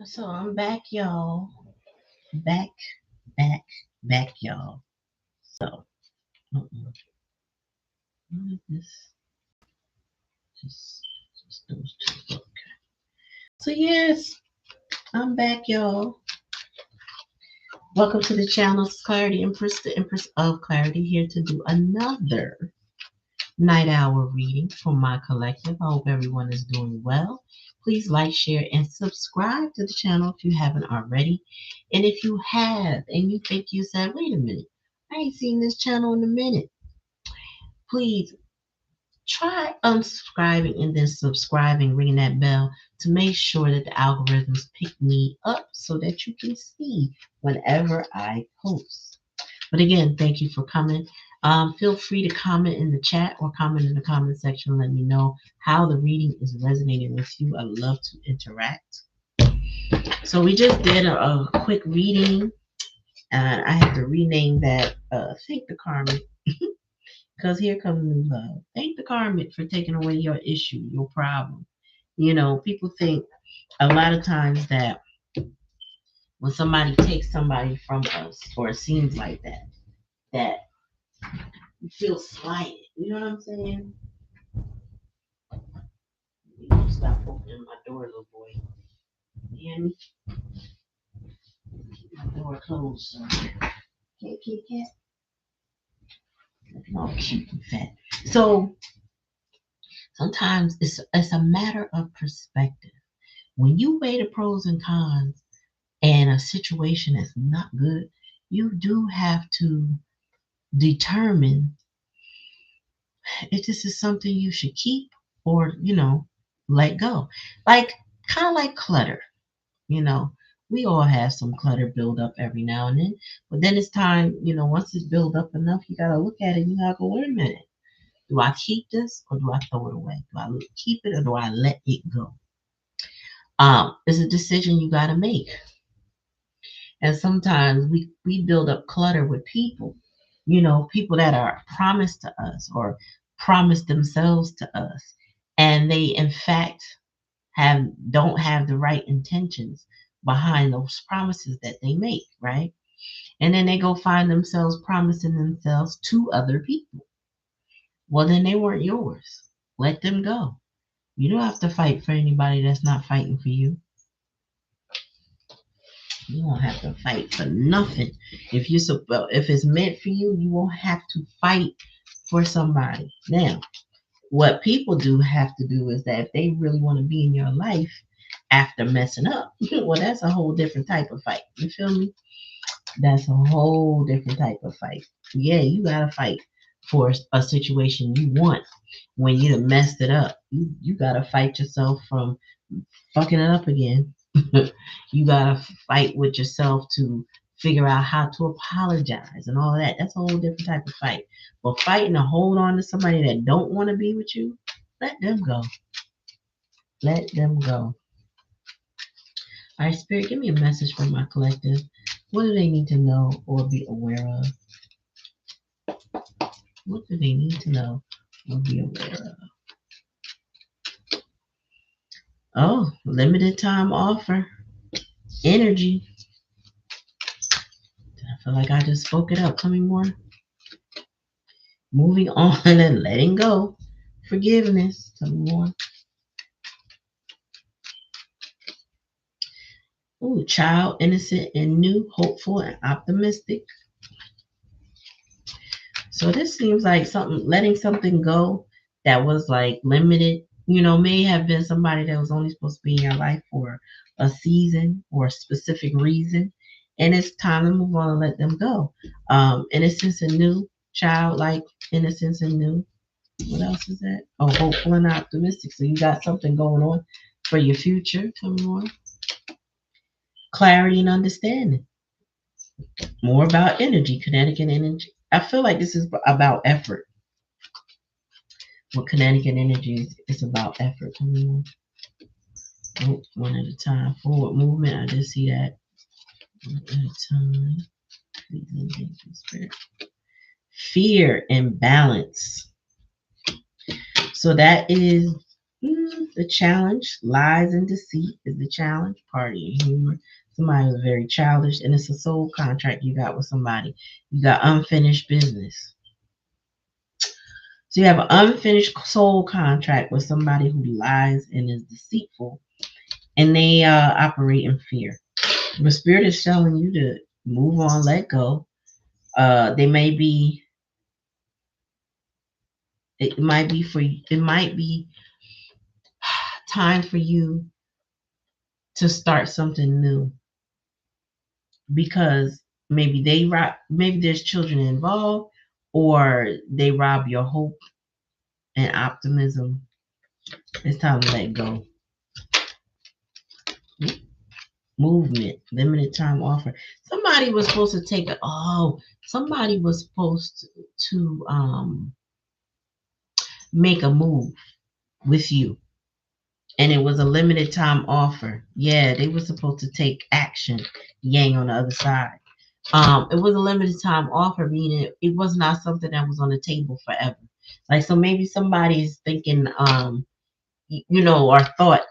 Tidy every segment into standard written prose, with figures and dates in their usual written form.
So I'm back, y'all. Back, back, back, y'all. So, what is this? Just, just those two. Okay. So yes, I'm back, y'all. Welcome to the channel, Clarity Empress, the Empress of Clarity, here to do another night hour reading for my collective. I hope everyone is doing well. Please like, share, and subscribe to the channel if you haven't already. And if you have, and you think you said, wait a minute, I ain't seen this channel in a minute, please try unsubscribing and then subscribing, ringing that bell to make sure that the algorithms pick me up so that you can see whenever I post. But again, thank you for coming. Feel free to comment in the chat or comment in the comment section and let me know how the reading is resonating with you. I love to interact. So we just did a quick reading, and I had to rename that Thank the Karmic, because here comes new love. Thank the Karmic for taking away your issue, your problem. You know, people think a lot of times that when somebody takes somebody from us, or it seems like that you feel slighted. You know what I'm saying? You know, stop opening my door, little boy. You hear me? Keep my door closed, so can't keep cat. Looking all cute and fat. So sometimes it's a matter of perspective. When you weigh the pros and cons and a situation is not good, you do have to determine if this is something you should keep or, let go. Like, kind of like clutter, you know. We all have some clutter build up every now and then, but then it's time, once it's built up enough, you got to look at it and you got to go, wait a minute. Do I keep this or do I throw it away? Do I keep it or do I let it go? It's a decision you got to make. And sometimes we build up clutter with people, people that are promised to us or promised themselves to us. And they, in fact, don't have the right intentions behind those promises that they make, right? And then they go find themselves promising themselves to other people. Well, then they weren't yours. Let them go. You don't have to fight for anybody that's not fighting for you. You won't have to fight for nothing. If it's meant for you, you won't have to fight for somebody. Now, what people do have to do is that if they really want to be in your life after messing up, well, that's a whole different type of fight. You feel me? That's a whole different type of fight. Yeah, you gotta fight for a situation you want when you done messed it up. You gotta fight yourself from fucking it up again. You gotta fight with yourself to figure out how to apologize and all of that. That's a whole different type of fight. But fighting to hold on to somebody that don't want to be with you, let them go. Let them go. All right, Spirit, give me a message from my collective. What do they need to know or be aware of? What do they need to know or be aware of? Oh, limited time offer. Energy. I feel like I just spoke it up. Tell me more. Moving on and letting go. Forgiveness. Tell me more. Ooh, child, innocent and new, hopeful and optimistic. So this seems like letting something go that was like limited, may have been somebody that was only supposed to be in your life for a season or a specific reason. And it's time to move on and let them go. Innocence and new, childlike innocence and new. What else is that? Oh, hopeful and optimistic. So you got something going on for your future. Tell me more. Clarity and understanding. More about energy, kinetic and energy. I feel like this is about effort. What kinetic and energy is about effort. Tell me more. Oh, one at a time. Forward movement. I just see that. One at a time. Please engage in spirit. Fear and balance. So that is The challenge, lies and deceit is the challenge. Party and humor. Somebody was very childish, and it's a soul contract you got with somebody. You got unfinished business. So you have an unfinished soul contract with somebody who lies and is deceitful, and they operate in fear. The spirit is telling you to move on, let go. They may be. It might be for. It might be time for you to start something new because maybe maybe there's children involved, or they rob your hope and optimism. It's time to let go. Movement, limited time offer. Somebody was supposed to take it. Oh, somebody was supposed to make a move with you, and it was a limited time offer. Yeah, they were supposed to take action. Yang on the other side. It was a limited time offer, meaning it was not something that was on the table forever. Like, so maybe somebody's thinking, or thought,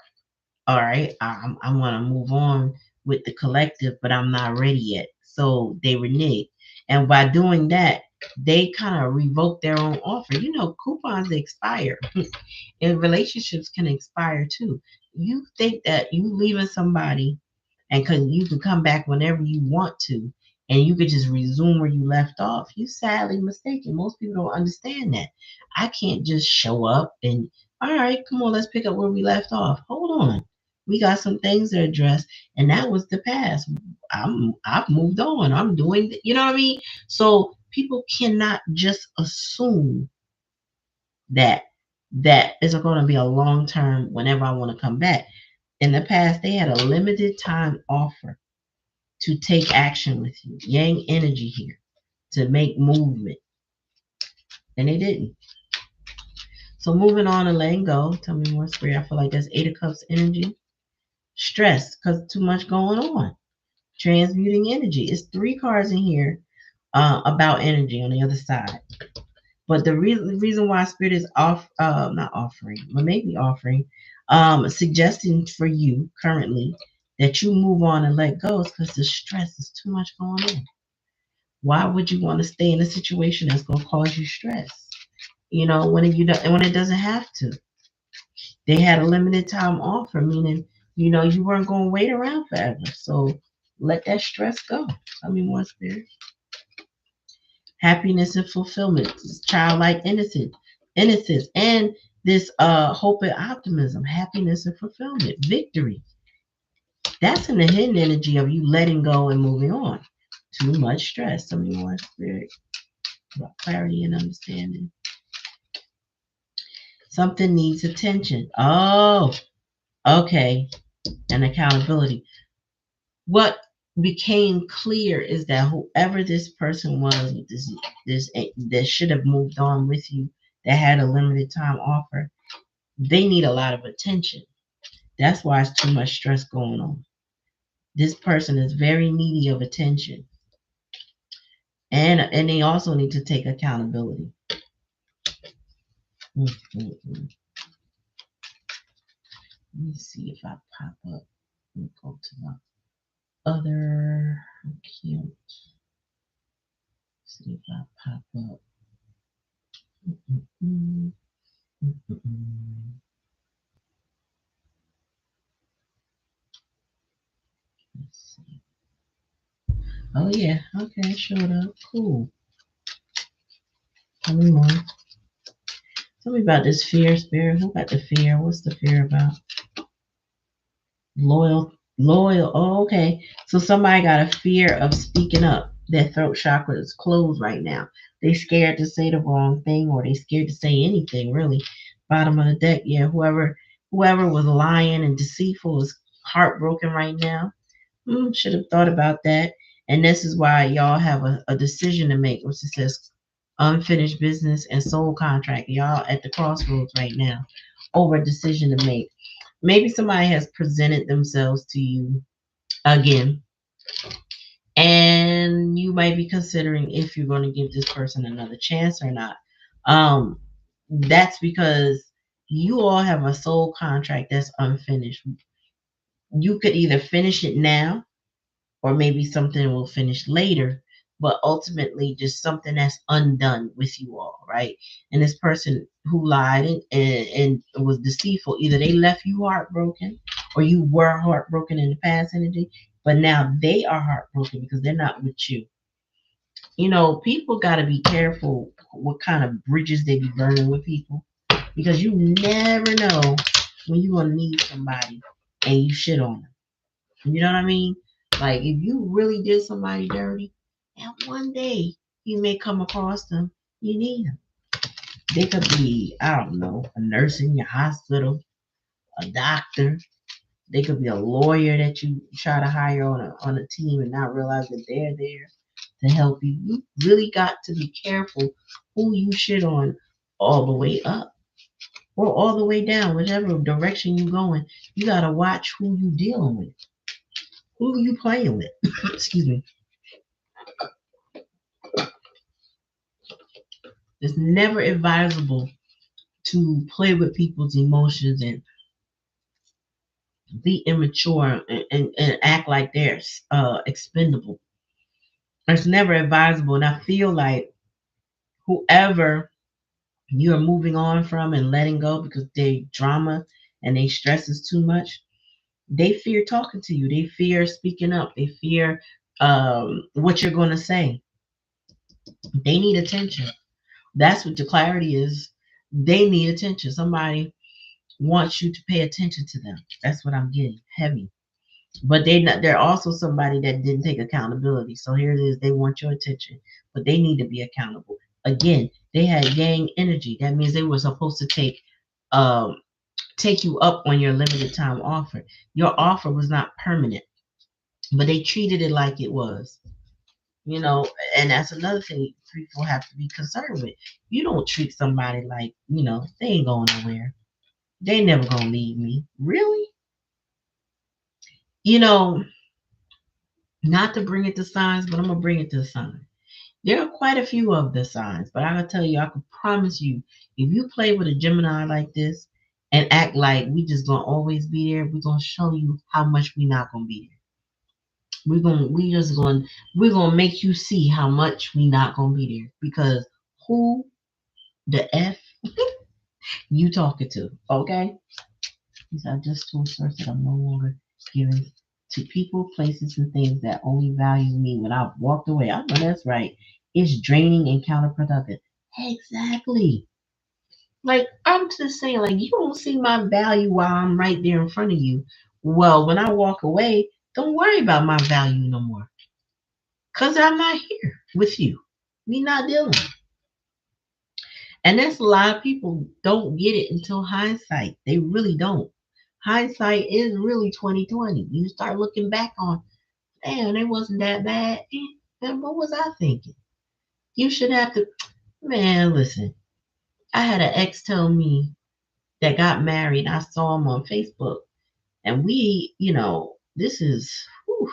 all right, I want to move on with the collective, but I'm not ready yet. So they renege. And by doing that, they kind of revoke their own offer. Coupons expire, and relationships can expire too. You think that you leaving somebody and you can come back whenever you want to, and you could just resume where you left off. You sadly mistaken. Most people don't understand that. I can't just show up and, all right, come on, let's pick up where we left off. Hold on, we got some things to address, and that was the past. I've moved on. I'm doing, you know what I mean? So people cannot just assume that is going to be a long term. Whenever I want to come back. In the past, they had a limited time offer to take action with you. Yang energy here to make movement. And they didn't. So moving on and letting go. Tell me more, Spirit. I feel like that's Eight of Cups energy. Stress, because too much going on. Transmuting energy. It's three cards in here about energy on the other side. But the reason why Spirit is not offering, but maybe offering, suggesting for you currently that you move on and let go is because the stress is too much going on. Why would you want to stay in a situation that's going to cause you stress? When it doesn't have to. They had a limited time offer, meaning you weren't going to wait around forever. So let that stress go. Tell me more, Spirit. Happiness and fulfillment, childlike innocence, and this hope and optimism, happiness and fulfillment, victory. That's in the hidden energy of you letting go and moving on. Too much stress. Tell me more, Spirit, about clarity and understanding. Something needs attention. Oh, okay. And accountability. What became clear is that whoever this person was, this that should have moved on with you, that had a limited time offer, they need a lot of attention. That's why it's too much stress going on. This person is very needy of attention, and they also need to take accountability. Let me see if I pop up. Let me go to my other account. See if I pop up. Let's see. Oh yeah, okay, showed up. Cool. Tell me more. Tell me about this fear, Spirit. Who got the fear? What's the fear about? Loyal. Oh, okay. So somebody got a fear of speaking up. Their throat chakra is closed right now. They scared to say the wrong thing, or they scared to say anything. Really, bottom of the deck. Yeah, whoever was lying and deceitful is heartbroken right now. Should have thought about that. And this is why y'all have a decision to make, which it says unfinished business and soul contract. Y'all at the crossroads right now over a decision to make. Maybe somebody has presented themselves to you again, and you might be considering if you're going to give this person another chance or not. That's because You all have a soul contract that's unfinished. You could either finish it now, or maybe something will finish later, but ultimately just something that's undone with you all, right? And this person who lied and was deceitful, either they left you heartbroken or you were heartbroken in the past energy, but now they are heartbroken because they're not with you. You know, people got to be careful what kind of bridges they be burning with people, because you never know when you're going to need somebody and you shit on them. You know what I mean? Like, if you really did somebody dirty, and one day you may come across them, you need them. They could be, I don't know, a nurse in your hospital, a doctor. They could be a lawyer that you try to hire on a team and not realize that they're there to help you. You really got to be careful who you shit on all the way up or all the way down, whichever direction you're going. You got to watch who you dealing with, who you playing with. Excuse me. It's never advisable to play with people's emotions and be immature and act like they're expendable. It's never advisable. And I feel like whoever you're moving on from and letting go because they drama and they stress is too much, they fear talking to you. They fear speaking up. They fear what you're going to say. They need attention. That's what the clarity is. They need attention. Somebody wants you to pay attention to them. That's what I'm getting. Heavy. But they're also somebody that didn't take accountability. So here it is. They want your attention, but they need to be accountable. Again, they had yang energy. That means they were supposed to um take you up on your limited time offer. Your offer was not permanent, but they treated it like it was. You know, and that's another thing people have to be concerned with. You don't treat somebody like, they ain't going nowhere. They never gonna leave me. Really? You know, not to bring it to signs, but I'm gonna bring it to the sign. There are quite a few of the signs, but I gotta tell you, I can promise you, if you play with a Gemini like this and act like we just gonna always be there, we're gonna show you how much we not gonna be there. We're gonna make you see how much we not gonna be there, because who the F you talking to, okay? Because I just told Source that I'm no longer giving to people, places, and things that only value me when I've walked away. I know that's right. It's draining and counterproductive. Exactly. Like, I'm just saying, like, you don't see my value while I'm right there in front of you. Well, when I walk away, don't worry about my value no more. Because I'm not here with you. We not dealing. And that's a lot of people don't get it until hindsight. They really don't. Hindsight is really 2020. You start looking back on, damn, it wasn't that bad. And what was I thinking? You should have to, man, listen. I had an ex tell me that got married. I saw him on Facebook. And we, this is, whew,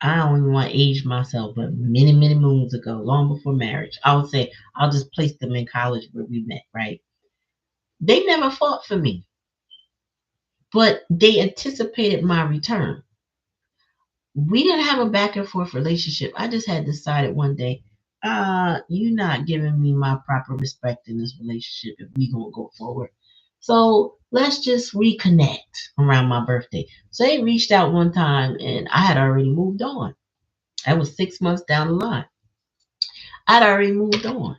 I don't even want to age myself, but many, many moons ago, long before marriage, I would say I'll just place them in college where we met, right? They never fought for me, but they anticipated my return. We didn't have a back and forth relationship. I just had decided one day, you're not giving me my proper respect in this relationship if we gonna go forward. So let's just reconnect around my birthday. So they reached out one time and I had already moved on. I was 6 months down the line. I'd already moved on.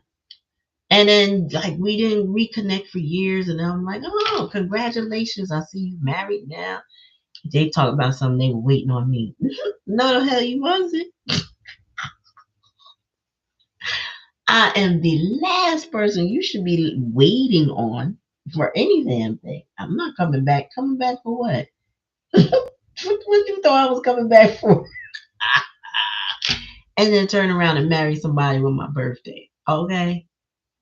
And then, like, we didn't reconnect for years. And I'm like, oh, congratulations. I see you married now. They talk about something they were waiting on me. No, the hell you wasn't. I am the last person you should be waiting on for any damn thing. I'm not coming back. Coming back for what? What you thought I was coming back for? And then turn around and marry somebody with my birthday. Okay?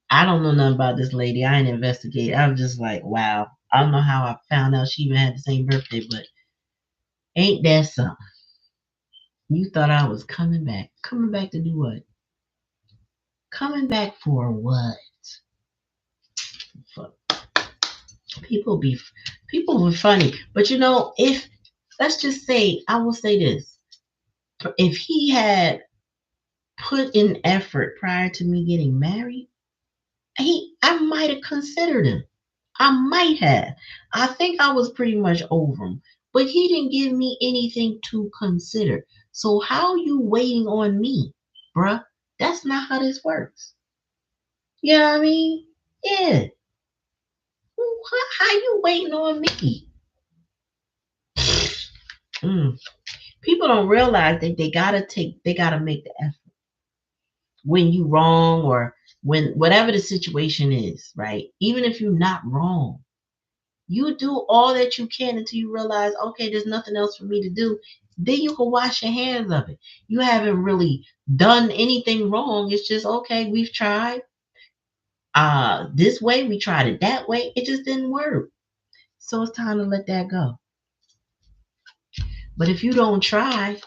I don't know nothing about this lady. I ain't investigated. I was just like, wow. I don't know how I found out she even had the same birthday, but ain't that something? You thought I was coming back. Coming back to do what? Coming back for what? People be people were funny. But you know, if let's just say, I will say this. If he had put in effort prior to me getting married, I might have considered him. I might have. I think I was pretty much over him. But he didn't give me anything to consider. So how you waiting on me, bruh? That's not how this works. You know what I mean? Yeah. How you waiting on me? Mm. People don't realize that they gotta make the effort when you wrong, or when whatever the situation is, right? Even if you're not wrong, you do all that you can until you realize, okay, there's nothing else for me to do. Then you can wash your hands of it. You haven't really done anything wrong. It's just, okay, we've tried this way, we tried it that way, it just didn't work. So it's time to let that go. But if you don't try,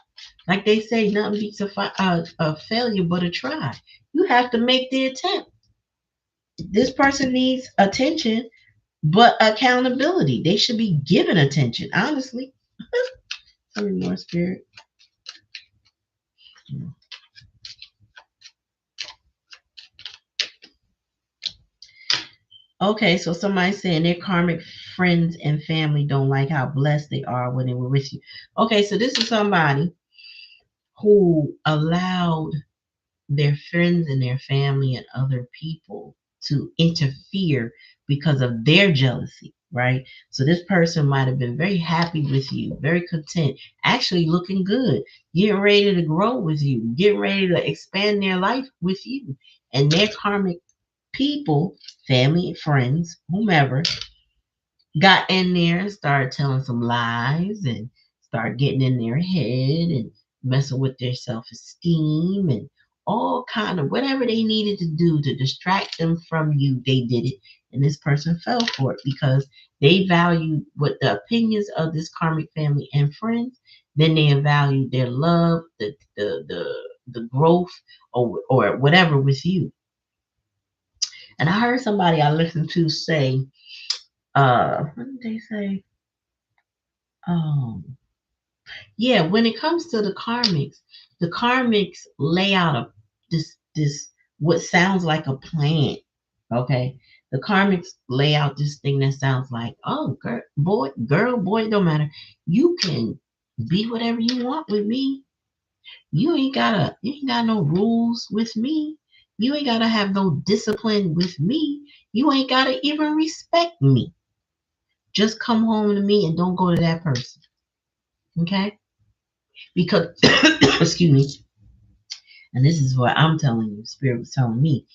like they say, nothing beats a failure but a try. You have to make the attempt. This person needs attention, but accountability. They should be given attention, honestly. Tell me more, spirit. Okay, so somebody's saying their karmic friends and family don't like how blessed they are when they were with you. Okay, so this is somebody who allowed their friends and their family and other people to interfere because of their jealousy, right? So this person might have been very happy with you, very content, actually looking good, getting ready to grow with you, getting ready to expand their life with you. And their karmic people, family, friends, whomever, got in there and started telling some lies and started getting in their head and messing with their self-esteem and all kind of whatever they needed to do to distract them from you, they did it. And this person fell for it because they valued what the opinions of this karmic family and friends. Then they valued their love, the growth, or whatever with you. And I heard somebody I listened to say, what did they say? Um, yeah, when it comes to the karmics lay out this what sounds like a plan. Okay, the karmics lay out this thing that sounds like, oh, girl, boy, don't matter. You can be whatever you want with me. You ain't got no rules with me. You ain't gotta have no discipline with me. You ain't gotta even respect me. Just come home to me and don't go to that person. Okay? Because, excuse me, and this is what I'm telling you, Spirit was telling me,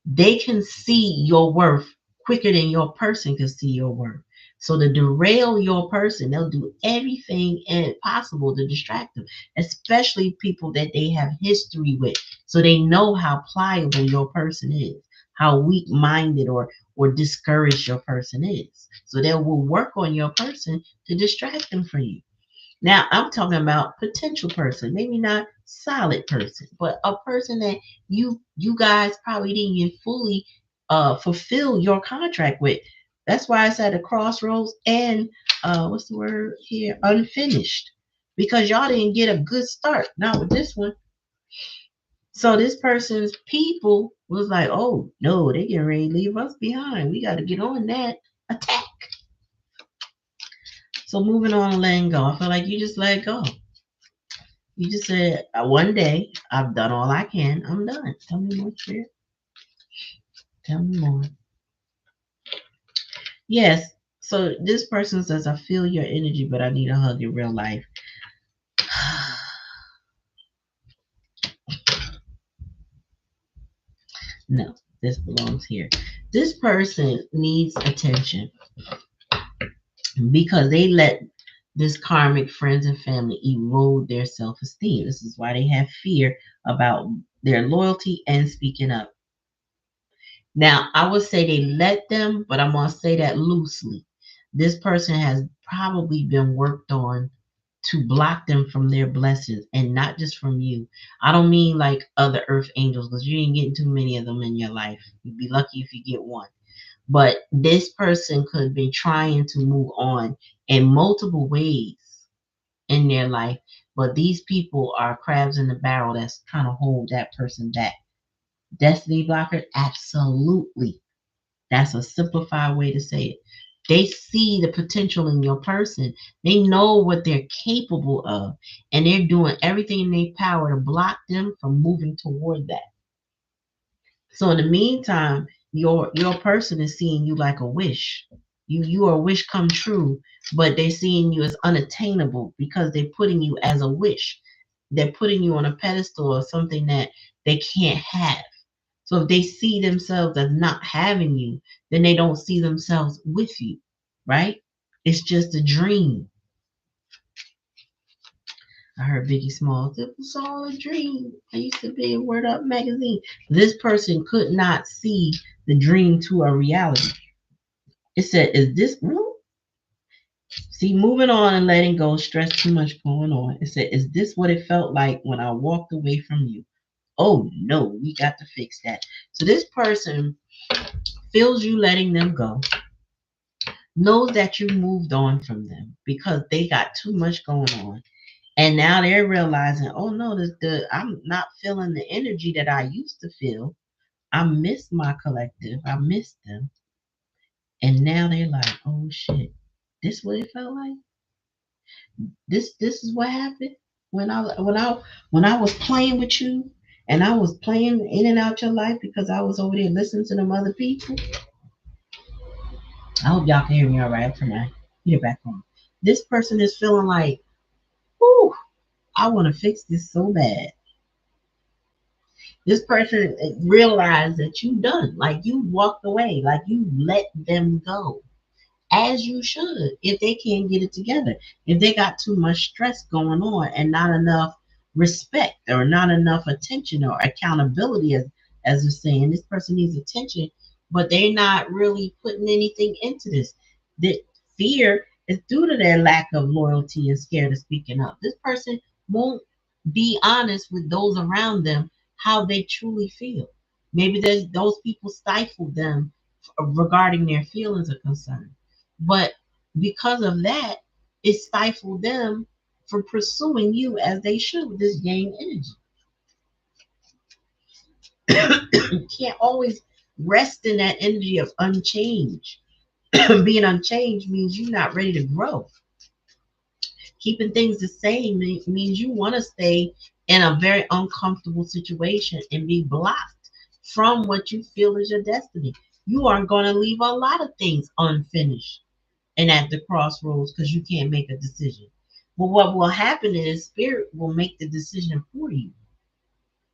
they can see your worth quicker than your person can see your worth. So to derail your person, they'll do everything possible to distract them, especially people that they have history with. So they know how pliable your person is, how weak-minded or discouraged your person is. So they will work on your person to distract them from you. Now I'm talking about potential person, maybe not solid person, but a person that you guys probably didn't even fully fulfill your contract with. That's why it's at a crossroads and what's the word here? Unfinished. Because y'all didn't get a good start, not with this one. So this person's people was like, oh no, they getting ready to leave us behind. We gotta get on that attack. So moving on and letting go. I feel like you just let go. You just said, one day, I've done all I can. I'm done. Tell me more, Spirit. Tell me more. Yes. So this person says, I feel your energy, but I need a hug in real life. No, this belongs here. This person needs attention because they let this karmic friends and family erode their self-esteem. This is why they have fear about their loyalty and speaking up. Now, I would say they let them, but I'm going to say that loosely. This person has probably been worked on to block them from their blessings and not just from you. I don't mean like other earth angels because you ain't getting too many of them in your life. You'd be lucky if you get one. But this person could be trying to move on in multiple ways in their life. But these people are crabs in the barrel that's trying to hold that person back. Destiny blocker? Absolutely. That's a simplified way to say it. They see the potential in your person. They know what they're capable of, and they're doing everything in their power to block them from moving toward that. So in the meantime, your person is seeing you like a wish. You are a wish come true, but they're seeing you as unattainable because they're putting you as a wish. They're putting you on a pedestal or something that they can't have. So if they see themselves as not having you, then they don't see themselves with you, right? It's just a dream. I heard Biggie Smalls, it was all a dream. I used to be in Word Up magazine. This person could not see the dream to a reality. It said, is this, see, moving on and letting go, stress too much going on. It said, is this what it felt like when I walked away from you? Oh no, we got to fix that. So this person feels you letting them go, knows that you moved on from them because they got too much going on. And now they're realizing, oh no, I'm not feeling the energy that I used to feel. I miss my collective. I miss them. And now they're like, oh shit, this what it felt like? This is what happened when I was playing with you and I was playing in and out your life because I was over there listening to them other people. I hope y'all can hear me all right. I'm trying to get it back on. This person is feeling like, whew, I want to fix this so bad. This person realized that you done, like you walked away, like you let them go, as you should, if they can't get it together. If they got too much stress going on and not enough respect or not enough attention or accountability, as they're saying, this person needs attention, but they're not really putting anything into this. The fear is due to their lack of loyalty and scared of speaking up. This person won't be honest with those around them how they truly feel. Maybe those people stifle them regarding their feelings or concern. But because of that, it stifled them from pursuing you as they should with this yang energy. You can't always rest in that energy of unchange. Being unchanged means you're not ready to grow. Keeping things the same means you want to stay in a very uncomfortable situation and be blocked from what you feel is your destiny. You are going to leave a lot of things unfinished and at the crossroads because you can't make a decision. But what will happen is spirit will make the decision for you,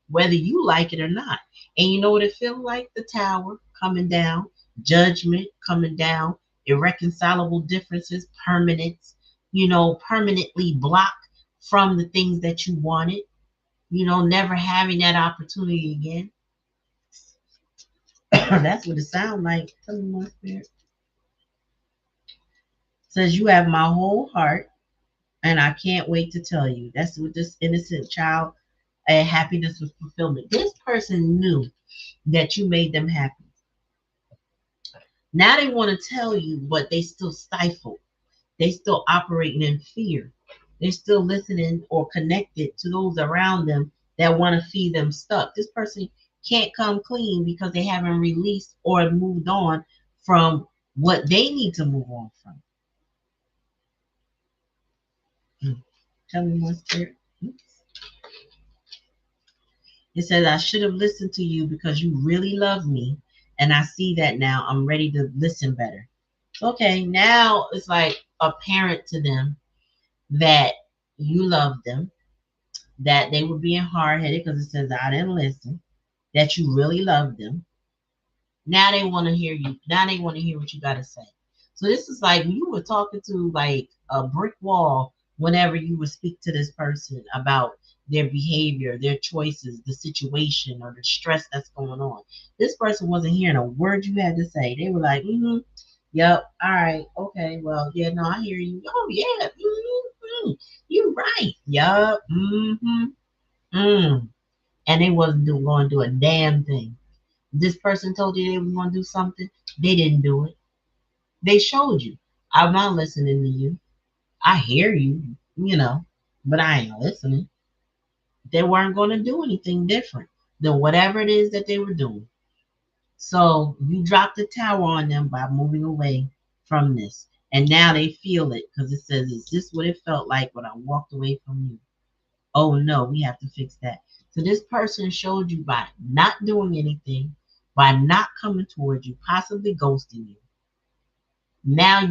whether you like it or not. And you know what it feels like? The tower coming down, judgment coming down, irreconcilable differences, permanence, permanently blocked from the things that you wanted, never having that opportunity again. That's what it sounds like. Tell me more, spirit. Says you have my whole heart and I can't wait to tell you. That's what this innocent child happiness with fulfillment. This person knew that you made them happy. Now they want to tell you, but they still stifle. They still operating in fear. They're still listening or connected to those around them that want to feed them stuck. This person can't come clean because they haven't released or moved on from what they need to move on from. Tell me more, spirit. It says, I should have listened to you because you really love me. And I see that now. I'm ready to listen better. Okay, now it's like apparent to them that you love them, that they were being hard headed because it says, I didn't listen, that you really love them. Now they want to hear you. Now they want to hear what you got to say. So this is like you were talking to like a brick wall whenever you would speak to this person about their behavior, their choices, the situation, or the stress that's going on. This person wasn't hearing a word you had to say. They were like, yep, all right, okay, well, yeah, no, I hear you. Oh, yeah, you're right. Yup, And they wasn't going to do a damn thing. This person told you they were going to do something. They didn't do it. They showed you. I'm not listening to you. I hear you, but I ain't listening. They weren't going to do anything different than whatever it is that they were doing. So you dropped the towel on them by moving away from this. And now they feel it because it says, is this what it felt like when I walked away from you? Oh no, we have to fix that. So this person showed you by not doing anything, by not coming towards you, possibly ghosting you. Now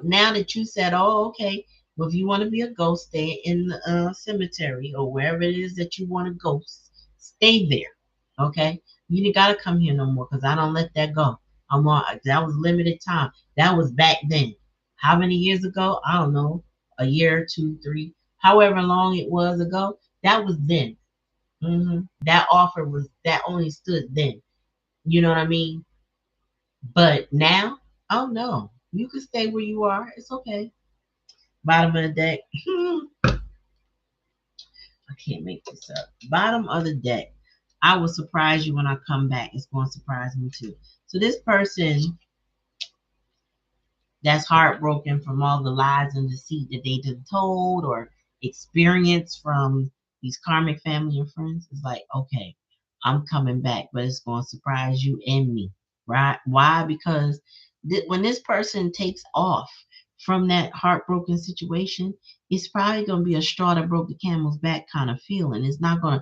that you said, oh, okay, well, if you want to be a ghost, stay in the cemetery or wherever it is that you want to ghost, stay there. Okay, you ain't gotta come here no more because I don't let that go. I'm on. That was limited time. That was back then. How many years ago? I don't know. A year, two, three, however long it was ago. That was then. That offer was that only stood then. You know what I mean? But now, oh no, you can stay where you are. It's okay. Bottom of the deck. I can't make this up. Bottom of the deck. I will surprise you when I come back. It's going to surprise me too. So this person that's heartbroken from all the lies and deceit that they done told or experienced from these karmic family and friends is like, okay, I'm coming back, but it's going to surprise you and me, right? Why? Because when this person takes off from that heartbroken situation, it's probably going to be a straw that broke the camel's back kind of feeling. It's going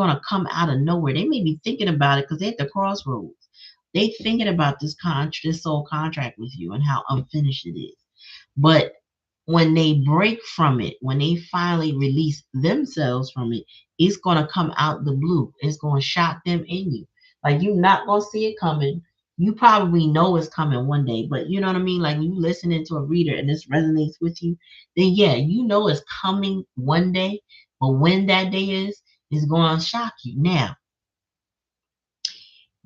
to come out of nowhere. They may be thinking about it because they're at the crossroads. They thinking about this soul contract with you and how unfinished it is. But when they break from it, when they finally release themselves from it, it's gonna come out the blue. It's gonna shock them in you. Like you're not gonna see it coming. You probably know it's coming one day, but you know what I mean? Like you listening to a reader and this resonates with you, then yeah, you know it's coming one day. But when that day is gonna shock you. Now,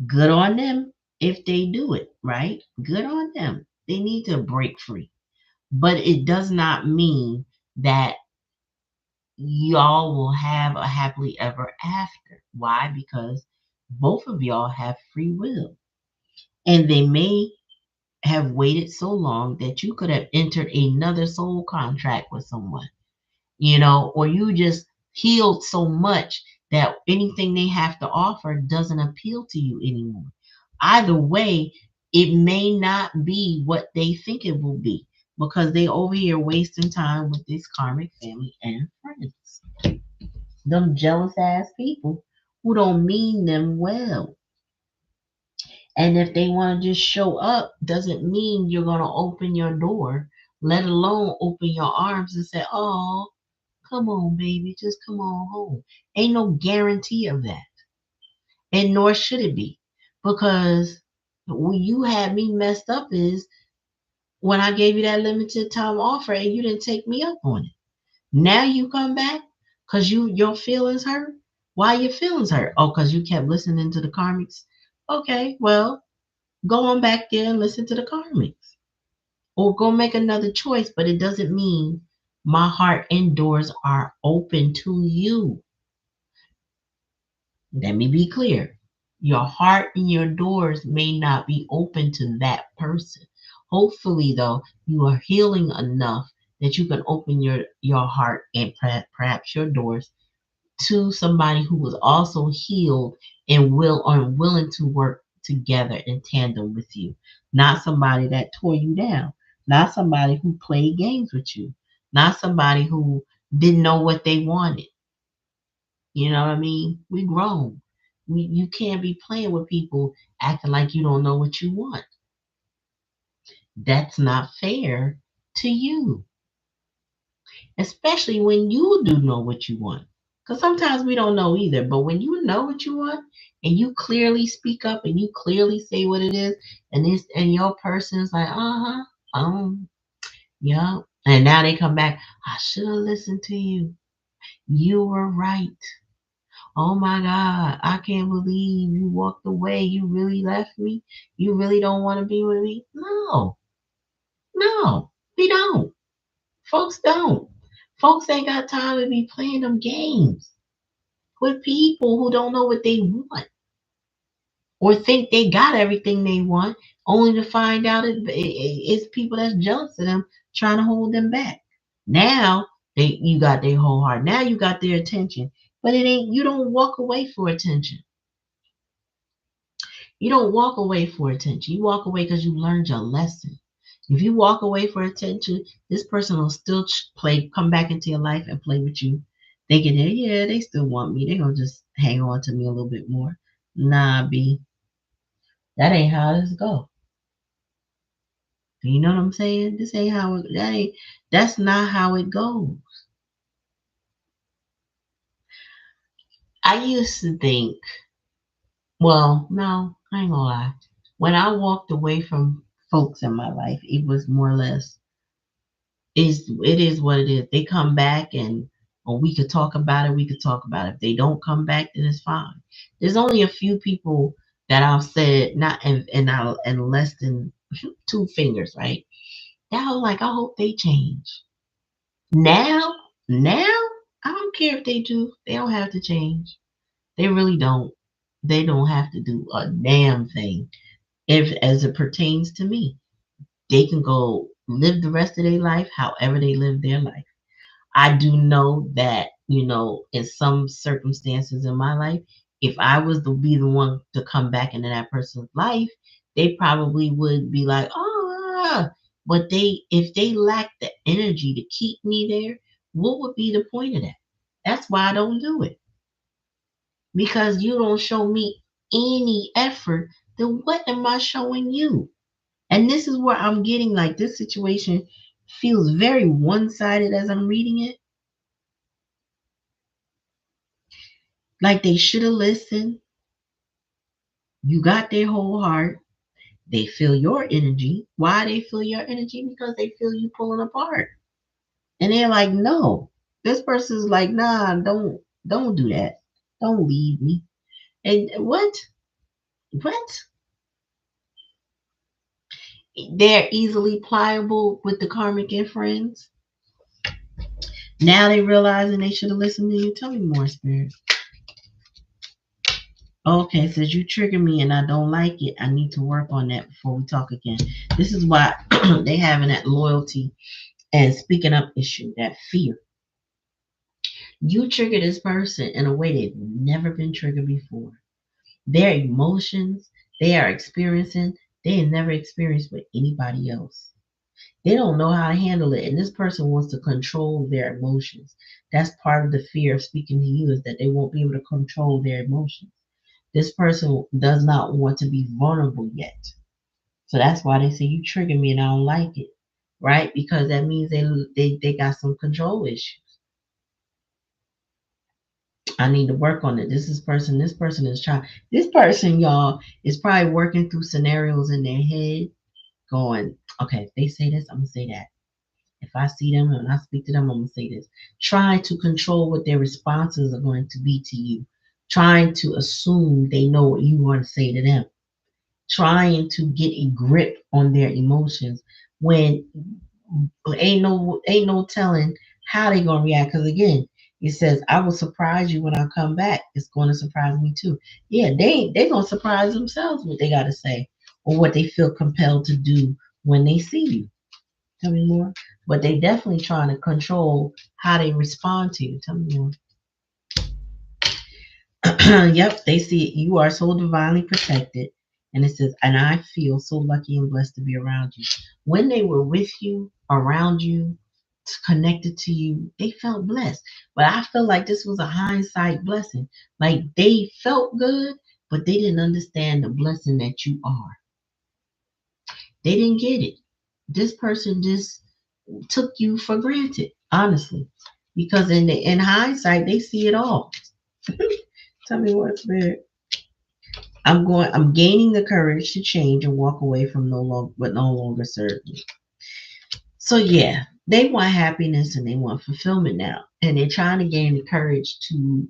good on them if they do it, right? Good on them. They need to break free. But it does not mean that y'all will have a happily ever after. Why? Because both of y'all have free will. And they may have waited so long that you could have entered another soul contract with someone, or you just healed so much that anything they have to offer doesn't appeal to you anymore. Either way, it may not be what they think it will be because they over here wasting time with this karmic family and friends. Them jealous ass people who don't mean them well. And if they want to just show up, doesn't mean you're going to open your door, let alone open your arms and say, oh, come on, baby, just come on home. Ain't no guarantee of that. And nor should it be. Because when you had me messed up is when I gave you that limited time offer and you didn't take me up on it. Now you come back because your feelings hurt. Why your feelings hurt? Oh, because you kept listening to the karmics. Okay, well, go on back there and listen to the karmics. Or go make another choice, but it doesn't mean my heart and doors are open to you. Let me be clear. Your heart and your doors may not be open to that person. Hopefully, though, you are healing enough that you can open your heart and perhaps your doors to somebody who was also healed and willing to work together in tandem with you. Not somebody that tore you down. Not somebody who played games with you. Not somebody who didn't know what they wanted. You know what I mean? We grown. You can't be playing with people acting like you don't know what you want. That's not fair to you, especially when you do know what you want. Because sometimes we don't know either. But when you know what you want and you clearly speak up and you clearly say what it is, and your person is like, yeah. And now they come back, I should have listened to you. You were right. Oh my God, I can't believe you walked away. You really left me. You really don't want to be with me. No, no, we don't. Folks don't. Folks ain't got time to be playing them games with people who don't know what they want. or think they got everything they want, only to find out it's people that's jealous of them trying to hold them back. Now you got their whole heart. Now you got their attention, but it ain't. You don't walk away for attention. You don't walk away for attention. You walk away because you learned your lesson. If you walk away for attention, this person will still come back into your life and play with you, thinking that yeah, they still want me. They're gonna just hang on to me a little bit more. Nah, B, that ain't how this go. You know what I'm saying? This ain't how it. That's not how it goes. I used to think. Well, no, I ain't gonna lie. When I walked away from folks in my life, it was more or less it is what it is. They come back and or we could talk about it, we could talk about it. If they don't come back, then it's fine. There's only a few people that I've said not and less than two fingers, right? That I was like, I hope they change. Now, I don't care if they do. They don't have to change. They really don't. They don't have to do a damn thing. If as it pertains to me, they can go live the rest of their life however they live their life. I do know that, in some circumstances in my life, if I was to be the one to come back into that person's life, they probably would be like, oh, but if they lack the energy to keep me there, what would be the point of that? That's why I don't do it. Because you don't show me any effort, then what am I showing you? And this is where I'm getting like this situation feels very one sided as I'm reading it. Like they should have listened. You got their whole heart. They feel your energy. Why they feel your energy? Because they feel you pulling apart. And they're like, no. This person's like, nah, don't do that. Don't leave me. And what? What? They're easily pliable with the karmic and friends. Now they realizing they should have listened to you. Tell me more, Spirit. Okay, says you trigger me and I don't like it. I need to work on that before we talk again. This is why they having that loyalty and speaking up issue, that fear. You trigger this person in a way they've never been triggered before. Their emotions they are experiencing, they have never experienced with anybody else. They don't know how to handle it, and this person wants to control their emotions. That's part of the fear of speaking to you is that they won't be able to control their emotions. This person does not want to be vulnerable yet. So that's why they say you trigger me and I don't like it, right? Because that means they got some control issues. I need to work on it. This person is trying. This person, y'all, is probably working through scenarios in their head, going, okay, if they say this, I'm gonna say that. If I see them and I speak to them, I'm gonna say this. Trying to control what their responses are going to be to you. Trying to assume they know what you want to say to them. Trying to get a grip on their emotions when ain't no telling how they gonna react. Because again, it says, "I will surprise you when I come back." It's going to surprise me too. Yeah, they gonna surprise themselves what they gotta say or what they feel compelled to do when they see you. Tell me more. But they definitely trying to control how they respond to you. Tell me more. Yep, they see it. You are so divinely protected. And it says, and I feel so lucky and blessed to be around you. When they were with you, around you, connected to you, they felt blessed. But I feel like this was a hindsight blessing. Like they felt good, but they didn't understand the blessing that you are. They didn't get it. This person just took you for granted, honestly. Because in hindsight, they see it all. Tell me what's big. I'm gaining the courage to change and walk away from what no longer serves me. So yeah, they want happiness and they want fulfillment now. And they're trying to gain the courage to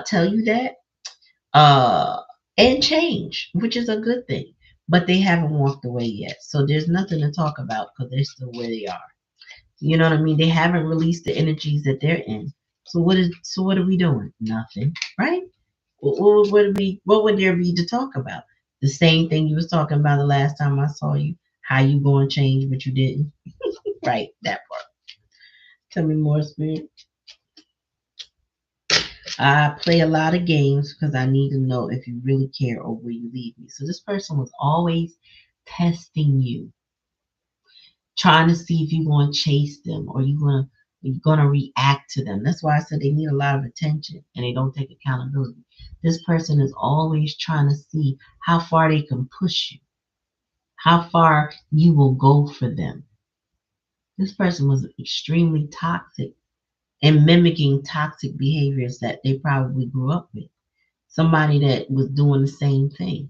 tell you that uh and change, which is a good thing. But they haven't walked away yet. So there's nothing to talk about because they're still where they are. You know what I mean? They haven't released the energies that they're in. So what are we doing? Nothing, right? What would there be to talk about? The same thing you was talking about the last time I saw you. How you going to change, but you didn't. Right, that part. Tell me more, Spirit. I play a lot of games because I need to know if you really care or will you leave me. So this person was always testing you, trying to see if you're going to chase them or you're gonna react to them. That's why I said they need a lot of attention and they don't take accountability. This person is always trying to see how far they can push you, how far you will go for them. This person was extremely toxic and mimicking toxic behaviors that they probably grew up with. Somebody that was doing the same thing.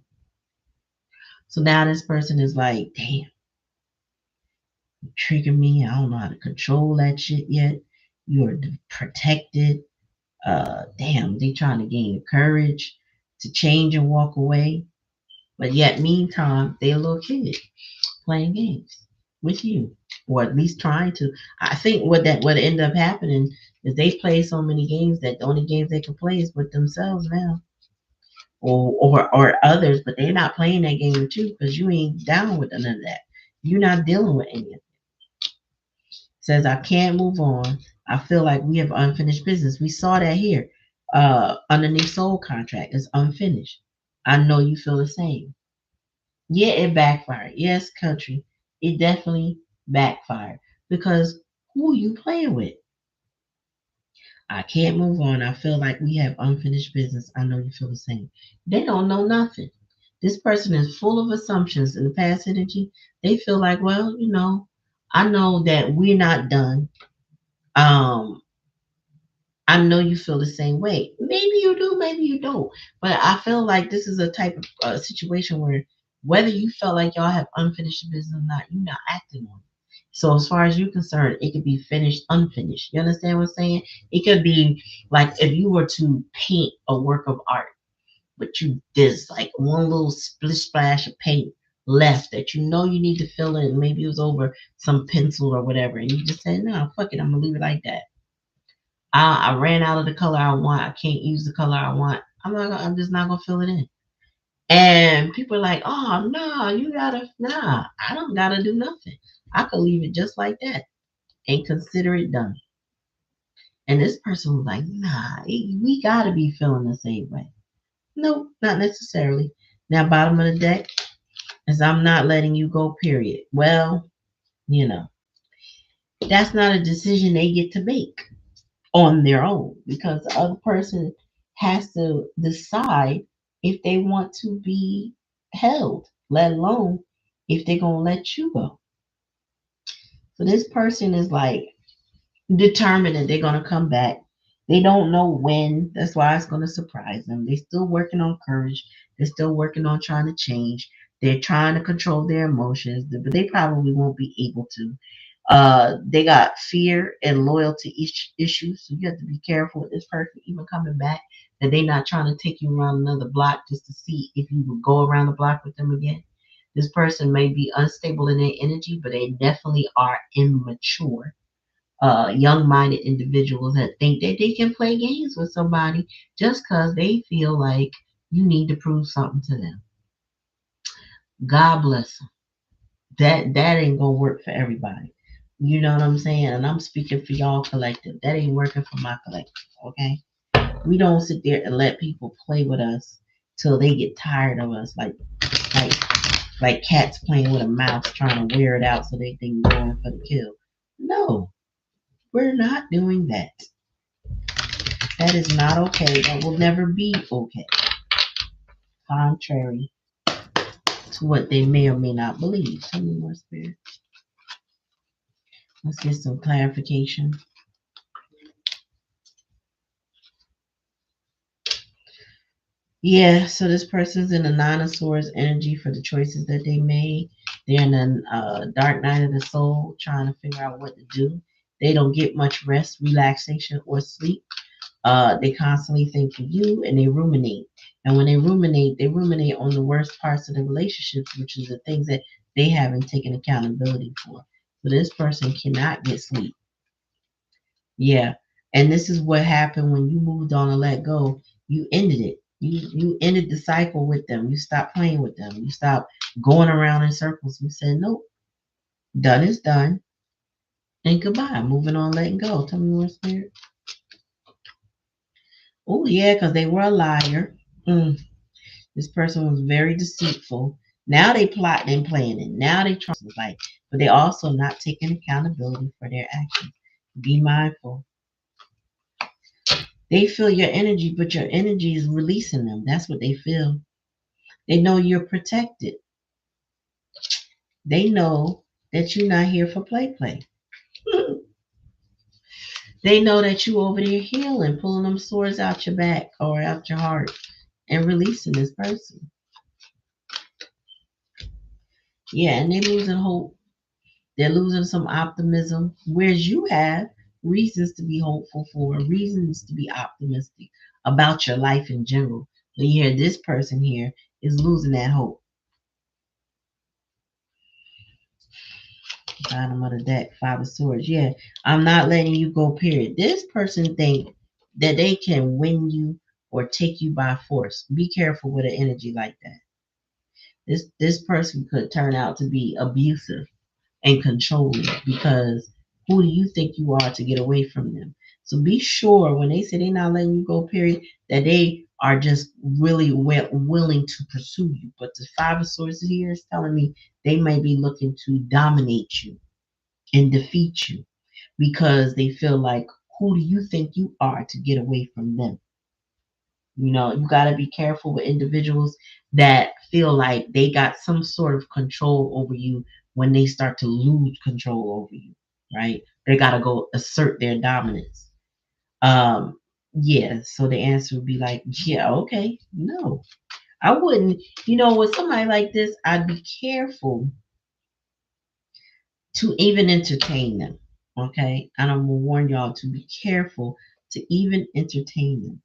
So now this person is like, damn, you trigger me. I don't know how to control that shit yet. You're protected. Damn, they trying to gain the courage to change and walk away. But yet, meantime, they a little kid playing games with you, or at least trying to. I think what ended up happening is they play so many games that the only games they can play is with themselves now, or others, but they're not playing that game with you because you ain't down with none of that. You're not dealing with any of it. Says I can't move on. I feel like we have unfinished business. We saw that here. Underneath soul contract is unfinished. I know you feel the same. Yeah, it backfired. Yes, country. It definitely backfired. Because who you playing with? I can't move on. I feel like we have unfinished business. I know you feel the same. They don't know nothing. This person is full of assumptions in the past energy. They feel like, well, I know that we're not done. Um, I know you feel the same way. Maybe you do, maybe you don't. But I feel like this is a type of situation where whether you felt like y'all have unfinished business or not, you're not acting on it. So as far as you're concerned, it could be finished, unfinished. You understand what I'm saying? It could be like if you were to paint a work of art, but there's like one little splish splash of paint left that you need to fill in. Maybe it was over some pencil or whatever, and you just said, no, fuck it, I'm gonna leave it like that. I ran out of the color I want. I can't use the color I want. I'm just not gonna fill it in. And people are like, oh no, nah, I don't gotta do nothing. I could leave it just like that and consider it done. And this person was like, nah, we gotta be feeling the same way. Nope, not necessarily. Now, bottom of the deck is I'm not letting you go, period. Well, you know, that's not a decision they get to make on their own because the other person has to decide if they want to be held, let alone if they're going to let you go. So this person is like determined that they're going to come back. They don't know when. That's why it's going to surprise them. They're still working on courage. They're still working on trying to change. They're trying to control their emotions, but they probably won't be able to. They got fear and loyalty issues, so you have to be careful with this person even coming back. That they're not trying to take you around another block just to see if you would go around the block with them again. This person may be unstable in their energy, but they definitely are immature, young-minded individuals that think that they can play games with somebody just because they feel like you need to prove something to them. God bless them. That ain't gonna work for everybody. You know what I'm saying? And I'm speaking for y'all collective. That ain't working for my collective. Okay? We don't sit there and let people play with us till they get tired of us, like like cats playing with a mouse trying to wear it out so they think we're going for the kill. No, we're not doing that. That is not okay. That will never be okay. Contrary to what they may or may not believe. Tell me more, Spirit. Let's get some clarification. Yeah, so this person's in the Nine of Swords energy for the choices that they made. They're in the dark night of the soul, trying to figure out what to do. They don't get much rest, relaxation, or sleep. They constantly think of you and they ruminate. And when they ruminate on the worst parts of the relationships, which is the things that they haven't taken accountability for. So this person cannot get sleep. Yeah. And this is what happened when you moved on and let go. You ended it. You ended the cycle with them. You stopped playing with them. You stopped going around in circles. You said, nope, done is done. And goodbye. Moving on, letting go. Tell me more, Spirit. Oh, yeah, because they were a liar. This person was very deceitful. Now they plotting and planning. Now they trying to like, but they also not taking accountability for their actions. Be mindful. They feel your energy, but your energy is releasing them. That's what they feel. They know you're protected. They know that you're not here for play. They know that you over there healing, pulling them swords out your back or out your heart and releasing this person. Yeah, and they're losing hope. They're losing some optimism, whereas you have reasons to be hopeful for, reasons to be optimistic about your life in general. But you hear this person here is losing that hope. Bottom of the deck, Five of Swords. Yeah, I'm not letting you go, period. This person think that they can win you or take you by force. Be careful with an energy like that. This person could turn out to be abusive and controlling because who do you think you are to get away from them? So be sure when they say they're not letting you go, period, that they are just really willing to pursue you. But the Five of Swords here is telling me they may be looking to dominate you and defeat you because they feel like, who do you think you are to get away from them? You know, you got to be careful with individuals that feel like they got some sort of control over you when they start to lose control over you, right? They got to go assert their dominance. Yeah, so the answer would be like, yeah, okay, no. I wouldn't, with somebody like this, I'd be careful to even entertain them. Okay. And I'm gonna warn y'all to be careful to even entertain them.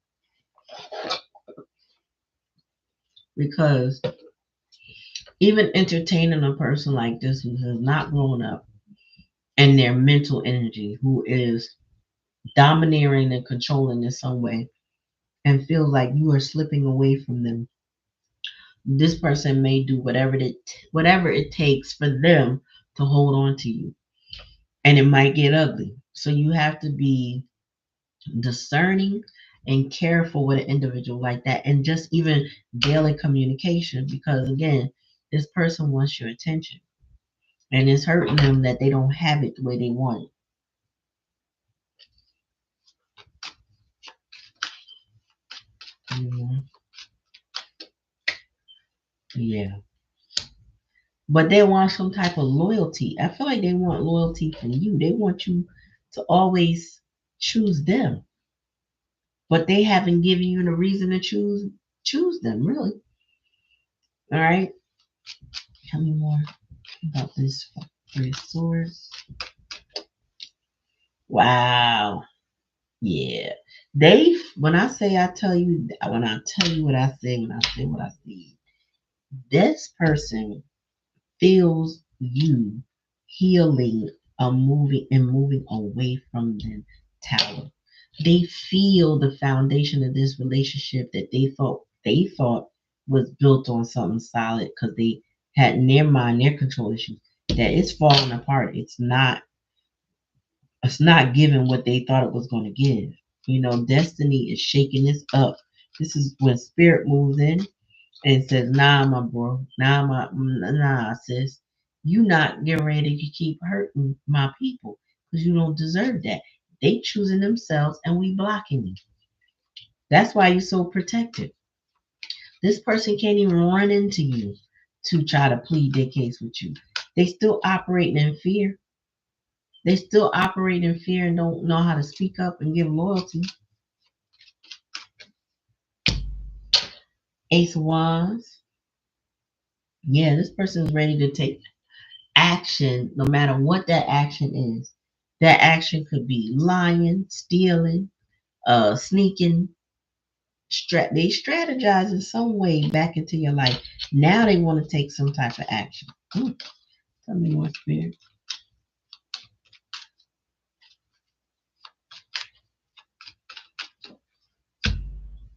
Because even entertaining a person like this who has not grown up and their mental energy, who is domineering and controlling in some way, and feels like you are slipping away from them, this person may do whatever it takes for them to hold on to you. And it might get ugly. So you have to be discerning and careful with an individual like that, and just even daily communication, because again, this person wants your attention and it's hurting them that they don't have it the way they want it. Yeah, but they want some type of loyalty. I feel like they want loyalty from you. They want you to always choose them, but they haven't given you the reason to choose them, really. All right, tell me more about this Three of Swords. Wow. Yeah. When I say I tell you, when I tell you what I say, when I say what I see, this person feels you healing moving away from them tower. They feel the foundation of this relationship that they thought was built on something solid because they had in their mind their control issues, that it's falling apart. It's not giving what they thought it was going to give. Destiny is shaking this up. This is when spirit moves in and says, "Nah, my bro, nah, sis, you not getting ready to keep hurting my people because you don't deserve that. They choosing themselves, and we blocking you. That's why you're so protected. This person can't even run into you to try to plead their case with you. They still operating in fear. They still operate in fear and don't know how to speak up and give loyalty." Ace of Wands. Yeah, this person is ready to take action no matter what that action is. That action could be lying, stealing, sneaking. They strategize in some way back into your life. Now they want to take some type of action. Tell me more, Spirit.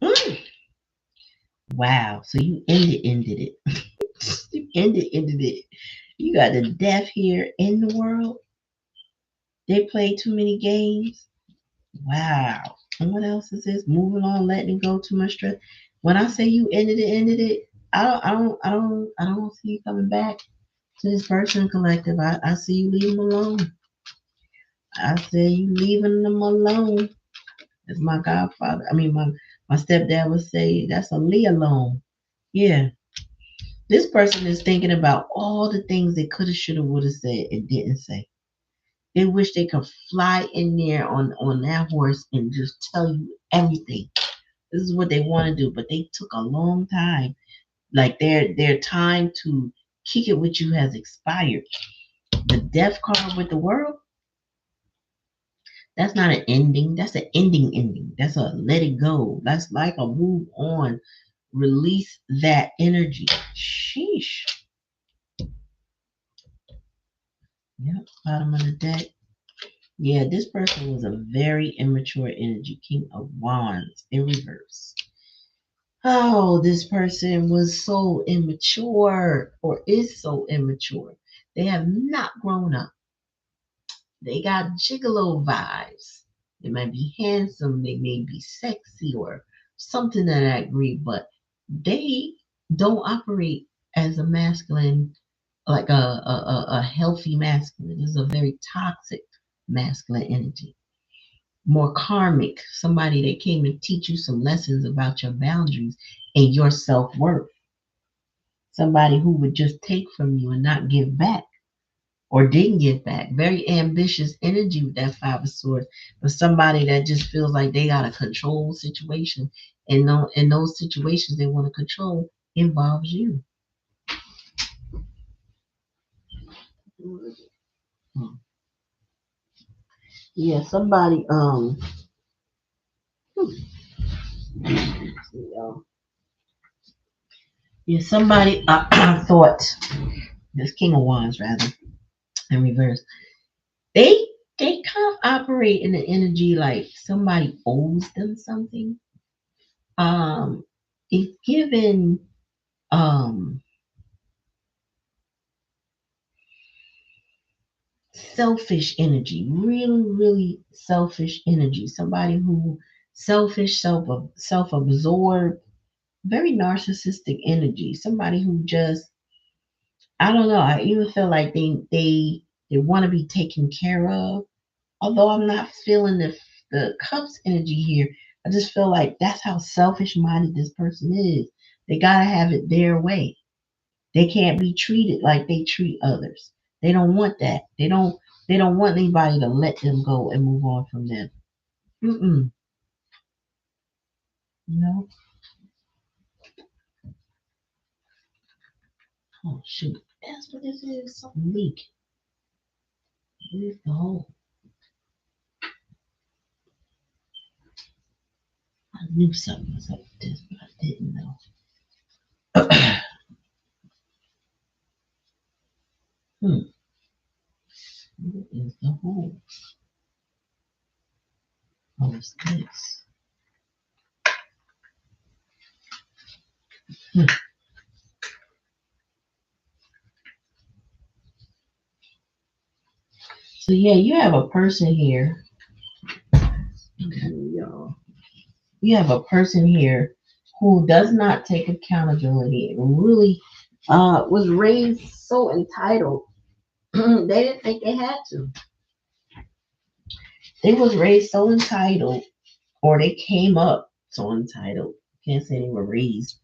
Mm. Wow. So you ended it. You ended it. You got the deaf here in the world. They play too many games. Wow. And what else is this? Moving on, letting go too much stress. When I say you ended it. I don't see you coming back to this person collective. I see you leaving them alone. I say you leaving them alone. As my godfather, my stepdad would say, that's a leave alone. Yeah. This person is thinking about all the things they coulda, shoulda, woulda said and didn't say. They wish they could fly in there on that horse and just tell you everything. This is what they want to do, but they took a long time. Like their time to kick it with you has expired. The death card with the world, that's not an ending. That's an ending. That's a let it go. That's like a move on. Release that energy. Sheesh. Yep, bottom of the deck. Yeah, this person was a very immature energy. King of Wands in reverse. Oh, this person was so immature or is so immature. They have not grown up. They got gigolo vibes. They might be handsome, they may be sexy or something to that degree, but they don't operate as a masculine, like a healthy masculine. This is a very toxic masculine energy. More karmic, somebody that came to teach you some lessons about your boundaries and your self worth. Somebody who would just take from you and not give back or didn't give back. Very ambitious energy with that Five of Swords, but somebody that just feels like they got to control situation, and no, in those situations they want to control involves you. Hmm. Yeah, somebody yeah, somebody thought this King of Wands rather in reverse. They they kind of operate in the energy like somebody owes them something. Um, it's given um selfish energy, really selfish energy. Somebody who selfish, self-absorbed, very narcissistic energy. Somebody who just, I don't know. I even feel like they want to be taken care of. Although I'm not feeling the cups energy here, I just feel like that's how selfish minded this person is. They gotta have it their way. They can't be treated like they treat others. They don't want that. They don't want anybody to let them go and move on from them. Mm-mm. You know? Oh shoot. That's what this is. Something leak. Where's the hole? I knew something was up with this, but I didn't know. Hmm. Where is the hole? Oh, it's this. Hmm. So yeah, you have a person here. Okay, y'all. You have a person here who does not take accountability and really was raised so entitled. They didn't think they had to. They was raised so entitled, or they came up so entitled. Can't say they were raised,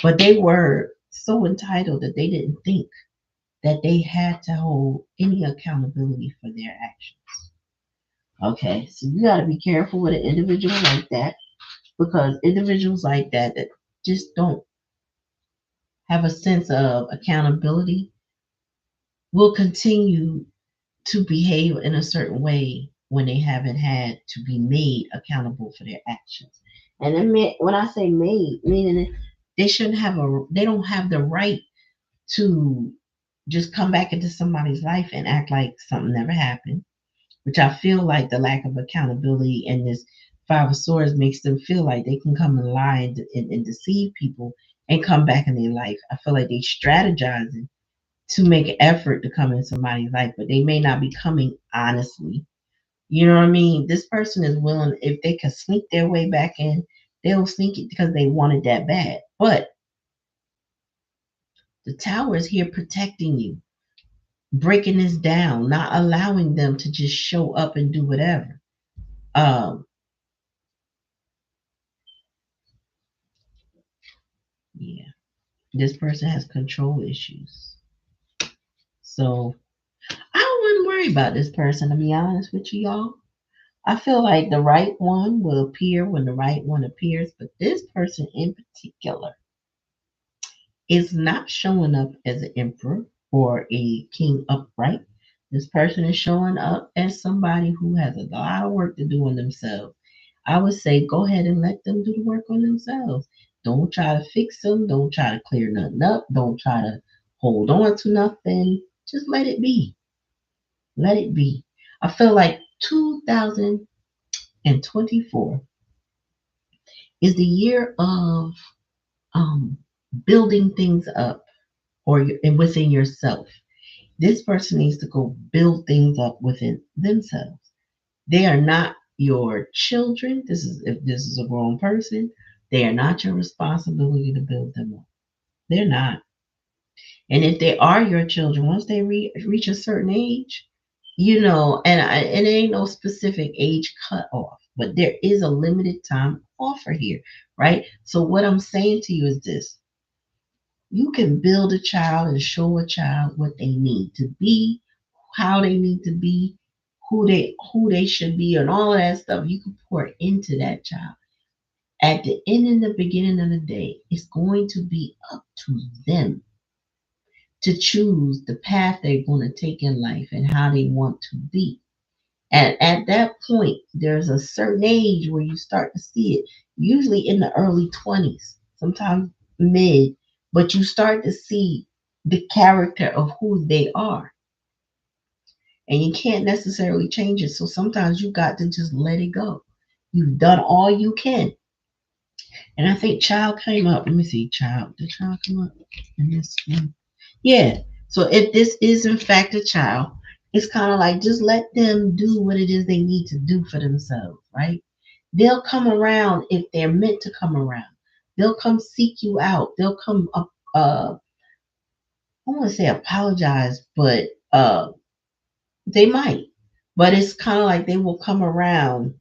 but they were so entitled that they didn't think that they had to hold any accountability for their actions. Okay, so you got to be careful with an individual like that, because individuals like that just don't have a sense of accountability will continue to behave in a certain way when they haven't had to be made accountable for their actions. And when I say made, meaning they don't have the right to just come back into somebody's life and act like something never happened, which I feel like the lack of accountability in this Five of Swords makes them feel like they can come and lie and deceive people and come back in their life. I feel like they strategizing to make an effort to come in somebody's life, but they may not be coming honestly. You know what I mean? This person is willing, if they can sneak their way back in, they'll sneak it because they want it that bad. But the tower is here protecting you, breaking this down, not allowing them to just show up and do whatever. Um, yeah, this person has control issues. So I wouldn't worry about this person, to be honest with you, y'all. I feel like the right one will appear when the right one appears, but this person in particular is not showing up as an emperor or a king upright. This person is showing up as somebody who has a lot of work to do on themselves. I would say go ahead and let them do the work on themselves. Don't try to fix them. Don't try to clear nothing up. Don't try to hold on to nothing. Just let it be. Let it be. I feel like 2024 is the year of um, building things up or and within yourself. This person needs to go build things up within themselves. They are not your children. This is if this is a grown person, they are not your responsibility to build them up. They're not. And if they are your children, once they reach a certain age, and it ain't no specific age cutoff, but there is a limited time offer here, right? So what I'm saying to you is this: you can build a child and show a child what they need to be, how they need to be, who they should be, and all of that stuff. You can pour into that child. At the end and the beginning of the day, it's going to be up to them to choose the path they're going to take in life and how they want to be. And at that point, there's a certain age where you start to see it, usually in the early 20s, sometimes mid, but you start to see the character of who they are. And you can't necessarily change it. So sometimes you got to just let it go. You've done all you can. And I think child came up. Let me see, child. Did child come up in this one? Yeah. So if this is in fact a child, it's kind of like just let them do what it is they need to do for themselves, right? They'll come around if they're meant to come around. They'll come seek you out. They'll come up. I want to say apologize, but they might. But it's kind of like they will come around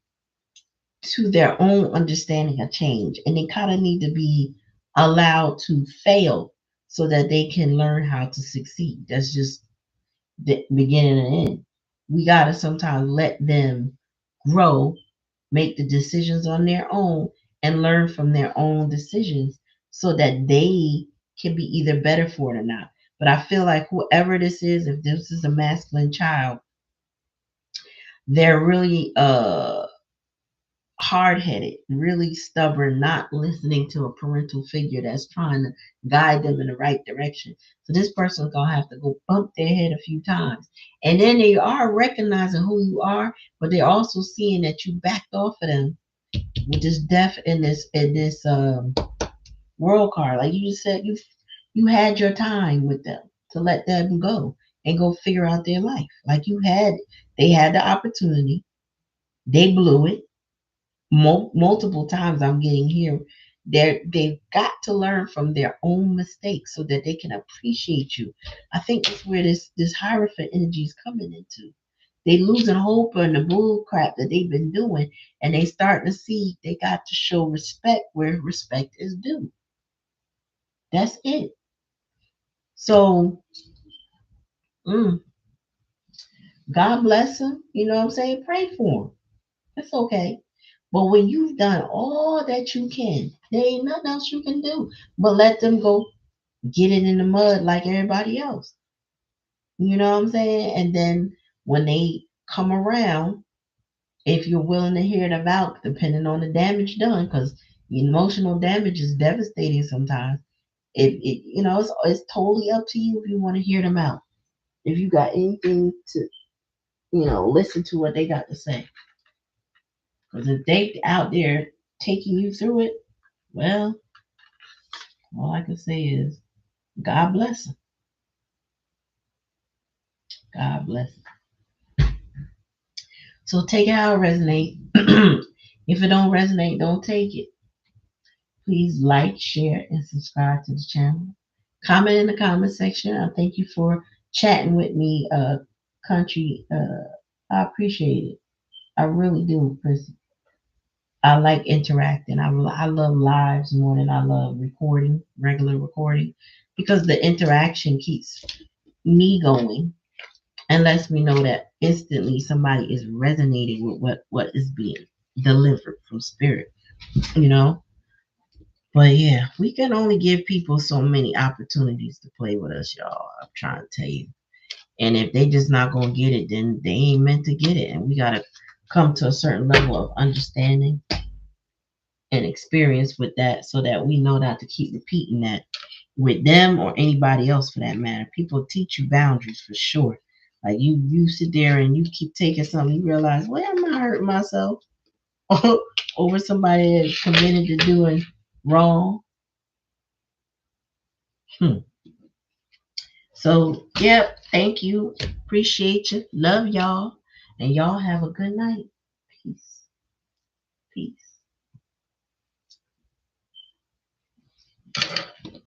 to their own understanding of change, and they kind of need to be allowed to fail so that they can learn how to succeed. That's just the beginning and end. We got to sometimes let them grow, make the decisions on their own, and learn from their own decisions so that they can be either better for it or not. But I feel like whoever this is, if this is a masculine child, they're really hard headed, really stubborn, not listening to a parental figure that's trying to guide them in the right direction. So this person's gonna have to go bump their head a few times. And then they are recognizing who you are, but they're also seeing that you backed off of them with this death in this world card. Like you just said, you had your time with them to let them go and go figure out their life. Like they had the opportunity, they blew it multiple times. I'm getting here. They've got to learn from their own mistakes so that they can appreciate you. I think that's where this Hierophant energy is coming into. They losing hope in the bull crap that they've been doing, and they starting to see they got to show respect where respect is due. That's it. So, mm, God bless them. You know what I'm saying? Pray for them. That's okay. But when you've done all that you can, there ain't nothing else you can do but let them go get it in the mud like everybody else. You know what I'm saying? And then when they come around, if you're willing to hear them out, depending on the damage done, because emotional damage is devastating sometimes. It's totally up to you if you want to hear them out. If you got anything to, listen to what they got to say. Because if they out there taking you through it, well, All I can say is God bless them. God bless them. So take it how it resonate. If it don't resonate, don't take it. Please like, share, and subscribe to the channel. Comment in the comment section. I thank you for chatting with me, country. I appreciate it. I really do, because I like interacting. I love lives more than I love recording, regular recording, because the interaction keeps me going and lets me know that instantly somebody is resonating with what is being delivered from spirit, you know. But yeah, we can only give people so many opportunities to play with us, y'all. I'm trying to tell you. And if they just not gonna get it, then they ain't meant to get it. And we gotta come to a certain level of understanding and experience with that, so that we know not to keep repeating that with them or anybody else for that matter. People teach you boundaries for sure. Like you sit there and you keep taking something, you realize, well, I'm not hurting myself over somebody that's committed to doing wrong. Hmm. So, yep, thank you. Appreciate you. Love y'all. And y'all have a good night.